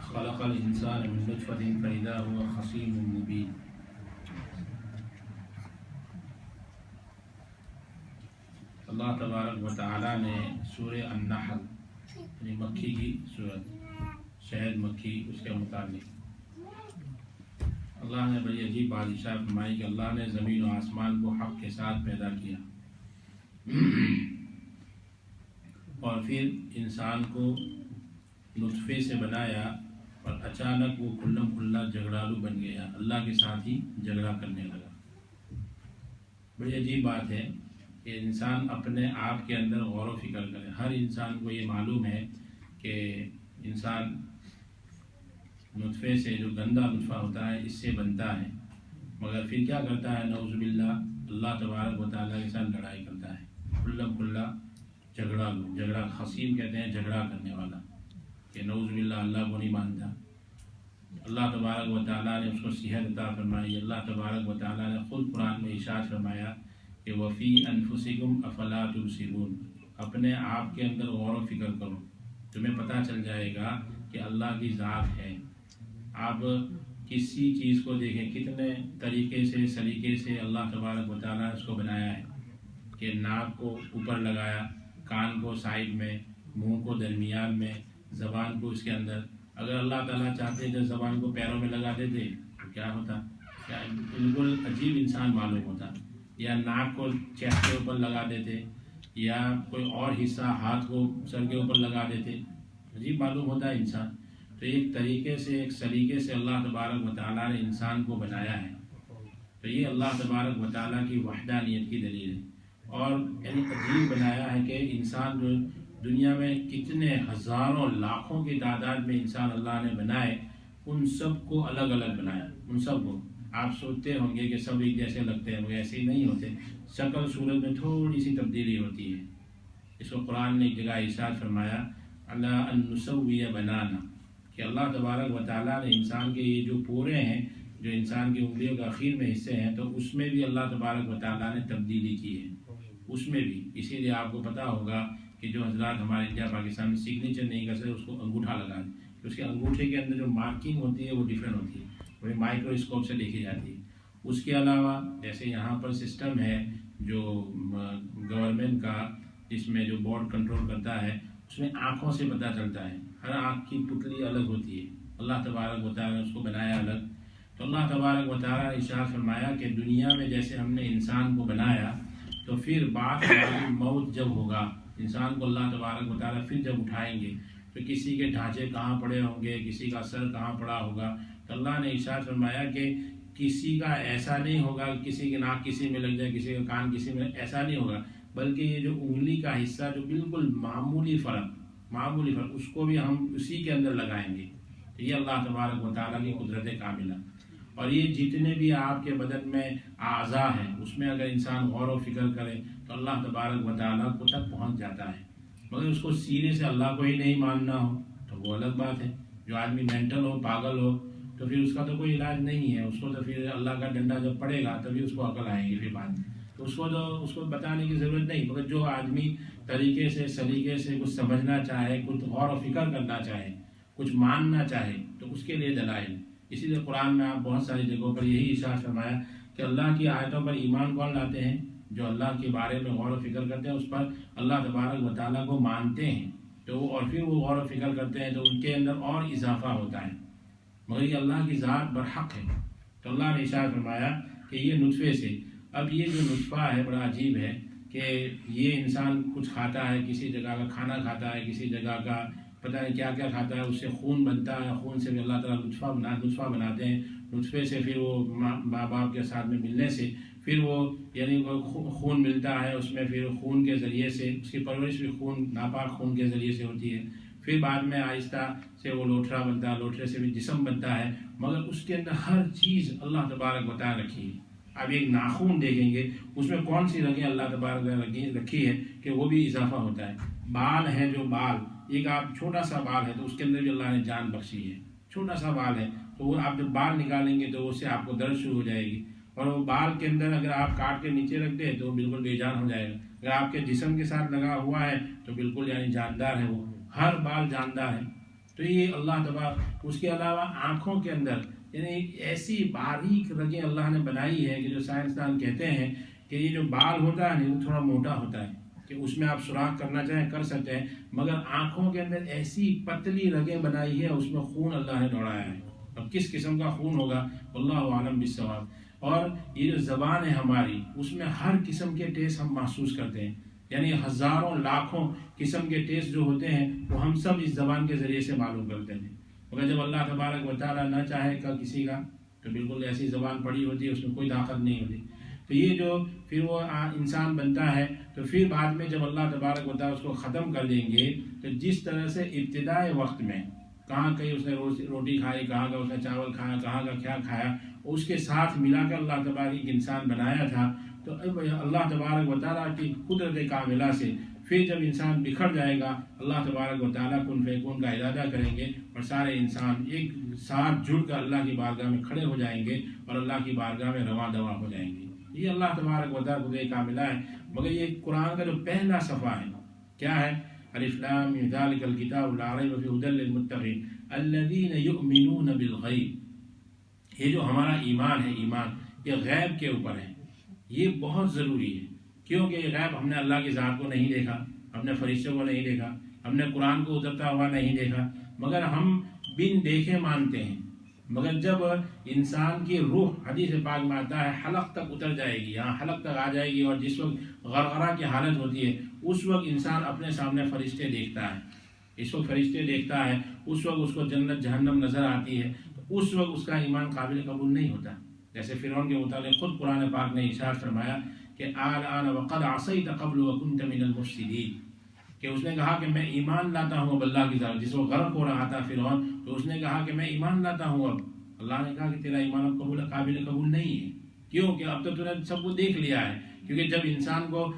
خلق الانسان من نطفة فإذا هو خصيم مبين۔ اللہ تبارک و تعالیٰ نے سورہ النحل یعنی مکھی کی سورت، شہد مکھی، اس کے متعلق اللہ نے بڑی عجیب بادشاہ فرمائی کہ اللہ نے زمین و آسمان کو حق کے ساتھ پیدا کیا اور پھر انسان کو نطفے سے بنایا اور اچانک وہ کھلم کھلا جھگڑالو بن گیا، اللہ کے ساتھ ہی جھگڑا کرنے لگا۔ بڑی عجیب بات ہے کہ انسان اپنے آپ کے اندر غور و فکر کرے۔ ہر انسان کو یہ معلوم ہے کہ انسان نطفے سے، جو گندا نطفہ ہوتا ہے، اس سے بنتا ہے، مگر پھر کیا کرتا ہے؟ نعوذ باللہ اللہ تبارک و تعالیٰ کے ساتھ لڑائی کرتا ہے، کھلم کھلا جھگڑا، خصیم کہتے ہیں جھگڑا کرنے والا، کہ نعوذ باللہ اللہ کو نہیں مانتا۔ اللہ تبارک و تعالیٰ نے اس کو صحت عطا فرمائی۔ اللہ تبارک و تعالیٰ نے خود قرآن میں ارشاد فرمایا کہ وفی انفسکم افلا تبصرون، اپنے آپ کے اندر غور و فکر کرو، تمہیں پتہ چل جائے گا کہ اللہ کی ذات ہے۔ آپ کسی چیز کو دیکھیں، کتنے طریقے سے، سلیقے سے اللہ تبارک و تعالیٰ نے اس کو بنایا ہے، کہ ناک کو اوپر لگایا، کان کو سائڈ میں، منہ کو درمیان میں، زبان کو اس کے اندر۔ اگر اللہ تعالیٰ چاہتے کہ زبان کو پیروں میں لگا دیتے تو کیا ہوتا؟ کیا بالکل عجیب انسان معلوم ہوتا۔ یا ناک کو چیسٹ کے اوپر لگا دیتے، یا کوئی اور حصہ ہاتھ کو سر کے اوپر لگا دیتے، عجیب معلوم ہوتا ہے انسان۔ تو ایک طریقے سے، ایک سلیقے سے اللہ تبارک و تعالیٰ نے انسان کو بنایا ہے۔ تو یہ اللہ تبارک و تعالیٰ کی وحدانیت کی دلیل ہے۔ اور یعنی عجیب بنایا ہے کہ انسان جو دنیا میں کتنے ہزاروں لاکھوں کی تعداد میں انسان اللہ نے بنائے، ان سب کو الگ الگ بنایا۔ ان سب کو آپ سوچتے ہوں گے کہ سب ایک جیسے لگتے ہیں، وہ ایسے ہی نہیں ہوتے، شکل صورت میں تھوڑی سی تبدیلی ہوتی ہے۔ اس کو قرآن نے ایک جگہ ارشاد فرمایا اللہ ان نسوی بنانا، کہ اللہ تبارک و تعالیٰ نے انسان کے یہ جو پورے ہیں، جو انسان کی انگلیوں کے اخیر میں حصے ہیں، تو اس میں بھی اللہ تبارک و تعالیٰ نے تبدیلی کی ہے، اس میں بھی۔ اسی لیے آپ کو پتہ ہوگا کہ جو حضرات ہمارے انڈیا پاکستان میں سگنیچر نہیں کر سکتے، اس کو انگوٹھا لگا دیں، اس کے انگوٹھے کے اندر جو مارکنگ ہوتی ہے وہ ڈفرینٹ ہوتی ہے، وہ مائکروسکوپ سے دیکھی جاتی ہے۔ اس کے علاوہ جیسے یہاں پر سسٹم ہے جو گورنمنٹ کا، جس میں جو بورڈ کنٹرول کرتا ہے، اس میں آنکھوں سے پتہ چلتا ہے، ہر آنکھ کی پتلی الگ ہوتی ہے، اللہ تبارک و تعالیٰ نے اس کو بنایا الگ۔ تو اللہ تبارک و تعالیٰ نے ارشاد فرمایا کہ دنیا میں جیسے ہم نے انسان کو بنایا، تو پھر بعد موت جب ہوگا، انسان کو اللہ تبارک و تعالیٰ پھر جب اٹھائیں گے، تو کسی کے ڈھانچے کہاں پڑے ہوں گے، کسی کا سر کہاں پڑا ہوگا، تو اللہ نے ارشاد فرمایا کہ کسی کا ایسا نہیں ہوگا، کسی کی ناک کسی میں لگ جائے، کسی کا کان کسی میں، ایسا نہیں ہوگا، بلکہ یہ جو انگلی کا حصہ جو بالکل معمولی فرق، اس کو بھی ہم اسی کے اندر لگائیں گے۔ تو یہ اللہ تبارک و تعالیٰ کی قدرت کاملہ۔ اور یہ جتنے بھی آپ کے بدن میں اعضاء ہیں، اس میں اگر انسان غور و فکر کرے تو اللہ تبارک و تعالیٰ کو تک پہنچ جاتا ہے، مگر اس کو سینے سے اللہ کو ہی نہیں ماننا ہو تو وہ الگ بات ہے۔ جو آدمی مینٹل ہو، پاگل ہو، تو پھر اس کا تو کوئی علاج نہیں ہے، اس کو تو پھر اللہ کا ڈنڈا جب پڑے گا تبھی اس کو عقل آئے گی پھر بعد میں، تو اس کو بتانے کی ضرورت نہیں۔ مگر جو آدمی طریقے سے، سلیقے سے کچھ سمجھنا چاہے، کچھ غور و فکر کرنا چاہے، کچھ ماننا چاہے، تو اس کے لیے دلائل۔ اسی لیے قرآن میں آپ بہت ساری جگہوں پر یہی ارشاد فرمایا کہ اللہ کی آیتوں پر ایمان کون لاتے ہیں؟ جو اللہ کے بارے میں غور و فکر کرتے ہیں، اس پر اللہ تبارک و تعالیٰ کو مانتے ہیں، تو اور پھر وہ غور و فکر کرتے ہیں تو ان کے اندر اور اضافہ ہوتا ہے۔ مگر یہ اللہ کی ذات برحق ہے۔ تو اللہ نے ارشاد فرمایا کہ یہ نطفے سے، اب یہ جو نطفہ ہے بڑا عجیب ہے کہ یہ انسان کچھ کھاتا ہے، کسی جگہ کا کھانا کھاتا ہے، کسی جگہ کا پتہ نہیں کیا کیا کھاتا ہے، اس سے خون بنتا ہے، خون سے بھی اللہ تعالیٰ نطفہ بناتے ہیں، نطفے سے پھر وہ ماں باپ کے ساتھ میں ملنے سے پھر وہ یعنی وہ خون ملتا ہے، اس میں پھر خون کے ذریعے سے اس کی پرورش بھی خون، ناپاک خون کے ذریعے سے ہوتی ہے، پھر بعد میں آہستہ سے وہ لوٹھڑا بنتا ہے، لوٹھڑے سے بھی جسم بنتا ہے، مگر اس کے اندر ہر چیز اللہ تبارک و تعالیٰ رکھی ہے۔ اب ایک ناخون دیکھیں گے، اس میں کون سی رگیں اللہ تبارک و تعالیٰ رکھی ہے کہ وہ بھی اضافہ ہوتا ہے۔ بال ہے، جو بال، ایک آپ چھوٹا سا بال ہے تو اس کے اندر بھی اللہ نے جان بخشی ہے، چھوٹا سا بال ہے، تو وہ آپ جب بال نکالیں گے تو اس سے آپ کو درد شروع ہو جائے گی، اور وہ بال کے اندر اگر آپ کاٹ کے نیچے رکھ دیں تو بالکل بے جان ہو جائے گا، اگر آپ کے جسم کے ساتھ لگا ہوا ہے تو بالکل یعنی جاندار ہے، وہ ہر بال جاندار ہے۔ تو یہ اللہ تبارک، اس کے علاوہ آنکھوں کے اندر یعنی ایسی باریک رگیں اللہ نے بنائی ہے کہ جو سائنسدان کہتے ہیں کہ یہ جو بال ہوتا ہے وہ تھوڑا موٹا ہوتا ہے کہ اس میں آپ سوراخ کرنا چاہیں کر سکتے ہیں، مگر آنکھوں کے اندر ایسی پتلی رگیں بنائی ہے، اس میں خون اللہ نے دوڑایا ہے۔ اب کس قسم کا خون ہوگا اللہ عالم بالصواب۔ اور یہ جو زبان ہے ہماری، اس میں ہر قسم کے ٹیسٹ ہم محسوس کرتے ہیں، یعنی ہزاروں لاکھوں قسم کے ٹیسٹ جو ہوتے ہیں وہ ہم سب اس زبان کے ذریعے سے معلوم کرتے ہیں، مگر جب اللہ تبارک و تعالیٰ نہ چاہے گا کسی کا تو بالکل ایسی زبان پڑی ہوتی ہے، اس میں کوئی طاقت نہیں ہوتی۔ تو یہ جو پھر وہ انسان بنتا ہے، تو پھر بعد میں جب اللہ تبارک و تعالیٰ اس کو ختم کر دیں گے تو جس طرح سے ابتدائے وقت میں کہاں کہیں اس نے روٹی کھائی، کہاں کا اس نے چاول کھایا، کہاں کا کیا کھایا، اس کے ساتھ ملا کر اللہ تبارک ایک انسان بنایا تھا، تو اللہ تبارک و تعالیٰ کی قدرت کاملہ سے پھر جب انسان بکھر جائے گا، اللہ تبارک و تعالیٰ کن فیکون کا ارادہ کریں گے اور سارے انسان ایک ساتھ جڑ کر اللہ کی بارگاہ میں کھڑے ہو جائیں گے اور اللہ کی بارگاہ میں رواں دواں ہو جائیں گے۔ یہ اللہ تبارک و تعالیٰ قدرت کاملہ ہے۔ مگر یہ قرآن کا جو پہلا صفحہ ہے کیا ہے؟ الف لام میم ذالک الکتاب لا ریب فیہ ھدی للمتقین الذین یؤمنون بالغیب۔ یہ جو ہمارا ایمان ہے، ایمان یہ غیب کے اوپر ہے، یہ بہت ضروری ہے، کیونکہ یہ غیب ہم نے اللہ کی ذات کو نہیں دیکھا، ہم نے فرشتوں کو نہیں دیکھا، ہم نے قرآن کو اترتا ہوا نہیں دیکھا، مگر ہم بن دیکھے مانتے ہیں۔ مگر جب انسان کی روح حدیث پاک میں آتا ہے حلق تک اتر جائے گی، یہاں حلق تک آ جائے گی، اور جس وقت غرغرہ کی حالت ہوتی ہے اس وقت انسان اپنے سامنے فرشتے دیکھتا ہے، اس وقت فرشتے دیکھتا ہے، اس وقت اس کو جنت جہنم نظر آتی ہے، تو اس وقت اس کا ایمان قابل قبول نہیں ہوتا۔ جیسے فرعون کے متعلق خود قرآن پاک نے ارشاد فرمایا کہ الآن وقد عصیت قبل وکنت من المفسدین، کہ اس نے کہا کہ میں ایمان لاتا ہوں اب اللہ کی ذات، جس وہ غرق ہو رہا تھا فرعون، تو اس نے کہا کہ میں ایمان لاتا ہوں اب۔ اللہ نے کہا کہ تیرا ایمان اب قابل قبول نہیں ہے، کیوں کہ اب تو نے سب کو دیکھ لیا ہے، کیونکہ جب انسان کو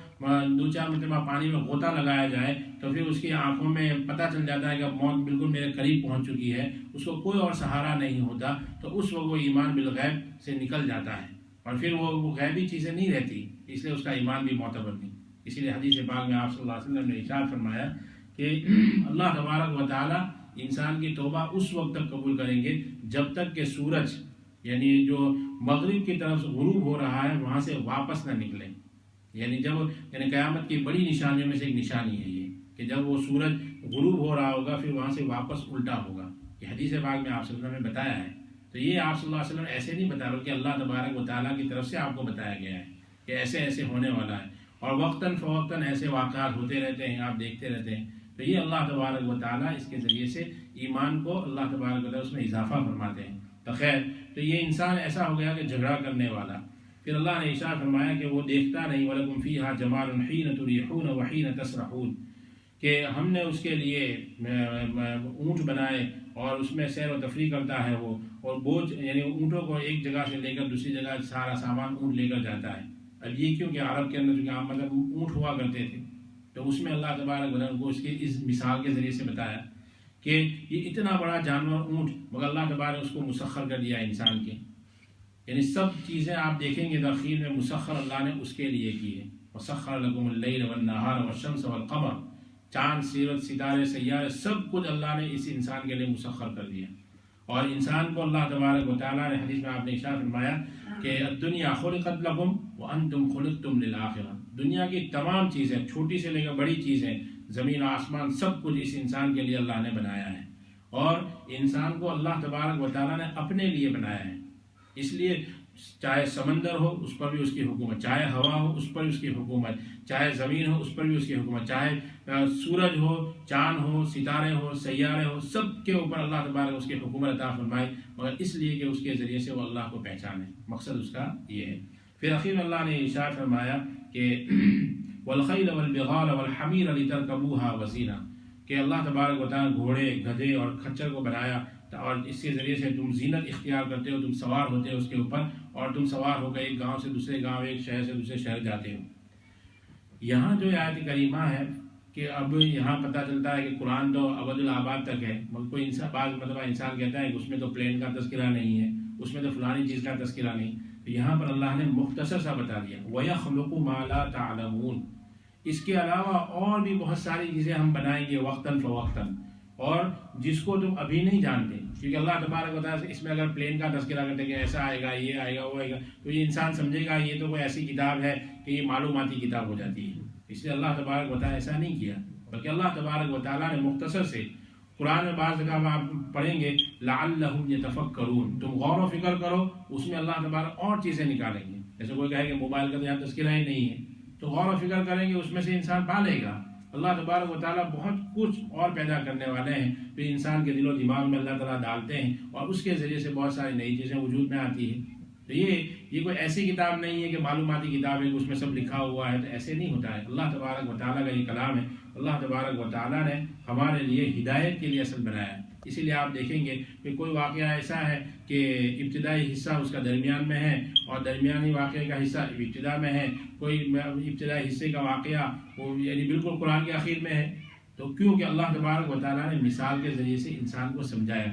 دو چار مرتبہ پانی میں غوطہ لگایا جائے تو پھر اس کی آنکھوں میں پتہ چل جاتا ہے کہ موت بالکل میرے قریب پہنچ چکی ہے، اس کو کوئی اور سہارا نہیں ہوتا، تو اس وقت وہ ایمان بالغیب سے نکل جاتا ہے، اور پھر وہ غیبی چیزیں نہیں رہتی، اس لیے اس کا ایمان بھی معتبر نہیں۔ اسی لیے حدیث پاک میں آپ صلی اللہ علیہ وسلم نے ارشاد فرمایا کہ اللہ تبارک و تعالیٰ انسان کی توبہ اس وقت تک قبول کریں گے جب تک کہ سورج یعنی جو مغرب کی طرف سے غروب ہو رہا ہے وہاں سے واپس نہ نکلے، یعنی قیامت کی بڑی نشانیوں میں سے ایک نشانی ہے یہ کہ جب وہ سورج غروب ہو رہا ہوگا پھر وہاں سے واپس الٹا ہوگا۔ یہ حدیث پاک میں آپ صلی اللہ علیہ وسلم نے بتایا ہے، تو یہ آپ صلی اللہ علیہ وسلم ایسے نہیں بتا بلکہ اللہ تبارک و تعالیٰ کی طرف سے آپ کو بتایا گیا ہے کہ ایسے ایسے ہونے والا ہے، اور وقتاً فوقتاً ایسے واقعات ہوتے رہتے ہیں، آپ دیکھتے رہتے ہیں۔ تو یہ اللہ تبارک و تعالیٰ اس کے ذریعے سے ایمان کو اللہ تبارک و تعالیٰ اس میں اضافہ فرماتے ہیں۔ تو خیر، تو یہ انسان ایسا ہو گیا کہ جھگڑا کرنے والا، پھر اللہ نے ارشاد فرمایا کہ وہ دیکھتا نہیں وَلَكُمْ فِيهَا جَمَالٌ حِينَ تُرِيحُونَ وَحِينَ تَسْرَحُونَ، کہ ہم نے اس کے لیے اونٹ بنائے اور اس میں سیر و تفریح کرتا ہے وہ، اور بوجھ یعنی اونٹوں کو ایک جگہ سے لے کر دوسری جگہ سارا سامان اونٹ لے کر جاتا ہے۔ اب یہ کیوں کہ عرب کے اندر جو مطلب اونٹ ہوا کرتے تھے، تو اس میں اللہ تبارک و تعالیٰ کو اس کی اس مثال کے ذریعے سے بتایا کہ یہ اتنا بڑا جانور اونٹ، مگر اللہ تبارک اس کو مسخر کر دیا انسان کے، یعنی سب چیزیں آپ دیکھیں گے تخیر میں مسخر اللہ نے اس کے لیے کی ہے۔ وَسَخَّرَ لَكُمُ اللَّيْلَ وَالنَّهَارَ وَالشَّمْسَ وَالْقَمَرَ، چاند سیرت ستارے سیارے سب کچھ اللہ نے اس انسان کے لیے مسخر کر دیا۔ اور انسان کو اللہ تبارک و تعالیٰ نے حدیث میں آپ نے ارشاد فرمایا کہ الدنیا خلقت لکم وانتم خلقتم للآخرہ، دنیا کی تمام چیزیں چھوٹی سے لے کر بڑی چیزیں، زمین آسمان سب کچھ اس انسان کے لیے اللہ نے بنایا ہے، اور انسان کو اللہ تبارک و تعالیٰ نے اپنے لیے بنایا ہے۔ اس لیے چاہے سمندر ہو اس پر بھی اس کی حکومت، چاہے ہوا ہو اس پر بھی اس کی حکومت، چاہے زمین ہو اس پر بھی اس کی حکومت، چاہے سورج ہو، چاند ہو، ستارے ہو، سیارے ہو، سب کے اوپر اللہ تبارک اس کی حکومت عطا فرمائی، مگر اس لیے کہ اس کے ذریعے سے وہ اللہ کو پہچانے، مقصد اس کا یہ ہے۔ پھر اخیر میں اللہ نے ارشاد فرمایا کہ والخیل والبغال والحمیر لترکبوها وزینہ، کہ اللہ تبارک و تعالیٰ گھوڑے، گدھے اور کھچر کو بنایا، اور اس کے ذریعے سے تم زینت اختیار کرتے ہو، تم سوار ہوتے ہو اس کے اوپر، اور تم سوار ہو کر ایک گاؤں سے دوسرے گاؤں، ایک شہر سے دوسرے شہر جاتے ہو۔ یہاں جو آیت کریمہ ہے کہ اب یہاں پتہ چلتا ہے کہ قرآن تو ابد الآباد تک ہے، مگر کوئی انسان بعض مرتبہ انسان کہتا ہے کہ اس میں تو پلین کا تذکرہ نہیں ہے، اس میں تو فلانی چیز کا تذکرہ نہیں، تو یہاں پر اللہ نے مختصر سا بتا دیا وَيَخْلُقُ مَا لَا تَعْلَمُونَ، اس کے علاوہ اور بھی بہت ساری چیزیں ہم بنائیں گے وقتاً فوقتاً، اور جس کو تم ابھی نہیں جانتے، کیونکہ اللہ تبارک و تعالیٰ اس میں اگر پلین کا تذکرہ کرتے کہ ایسا آئے گا، یہ آئے گا، وہ آئے گا، تو یہ انسان سمجھے گا یہ تو کوئی ایسی کتاب ہے کہ یہ معلوماتی کتاب ہو جاتی ہے۔ اس لیے اللہ تبارک و تعالیٰ ایسا نہیں کیا، بلکہ اللہ تبارک و تعالیٰ نے مختصر سے قرآن میں بعض جگہ آپ پڑھیں گے لعلہم یتفکرون، تم غور و فکر کرو، اس میں اللہ تبارک اور چیزیں نکالیں گے۔ جیسے کوئی کہے کہ موبائل کا تو یہاں تذکرہ ہی نہیں ہے، تو غور و فکر کریں گے، اس میں سے انسان پالے گا۔ اللہ تبارک و تعالیٰ بہت کچھ اور پیدا کرنے والے ہیں جو انسان کے دل و دماغ میں اللہ تعالیٰ ڈالتے ہیں، اور اس کے ذریعے سے بہت ساری نئی چیزیں وجود میں آتی ہیں۔ تو یہ کوئی ایسی کتاب نہیں ہے کہ معلوماتی کتاب ہے کہ اس میں سب لکھا ہوا ہے، تو ایسے نہیں ہوتا ہے۔ اللہ تبارک و تعالیٰ کا یہ کلام ہے، اللہ تبارک و تعالیٰ نے ہمارے لیے ہدایت کے لیے اصل بنایا ہے۔ اسی لیے آپ دیکھیں گے کہ کوئی واقعہ ایسا ہے کہ ابتدائی حصہ اس کا درمیان میں ہے اور درمیانی واقعے کا حصہ ابتدا میں ہے، کوئی ابتدائی حصے کا واقعہ وہ یعنی بالکل قرآن کے آخر میں ہے، تو کیونکہ اللہ تبارک و تعالیٰ نے مثال کے ذریعے سے انسان کو سمجھایا۔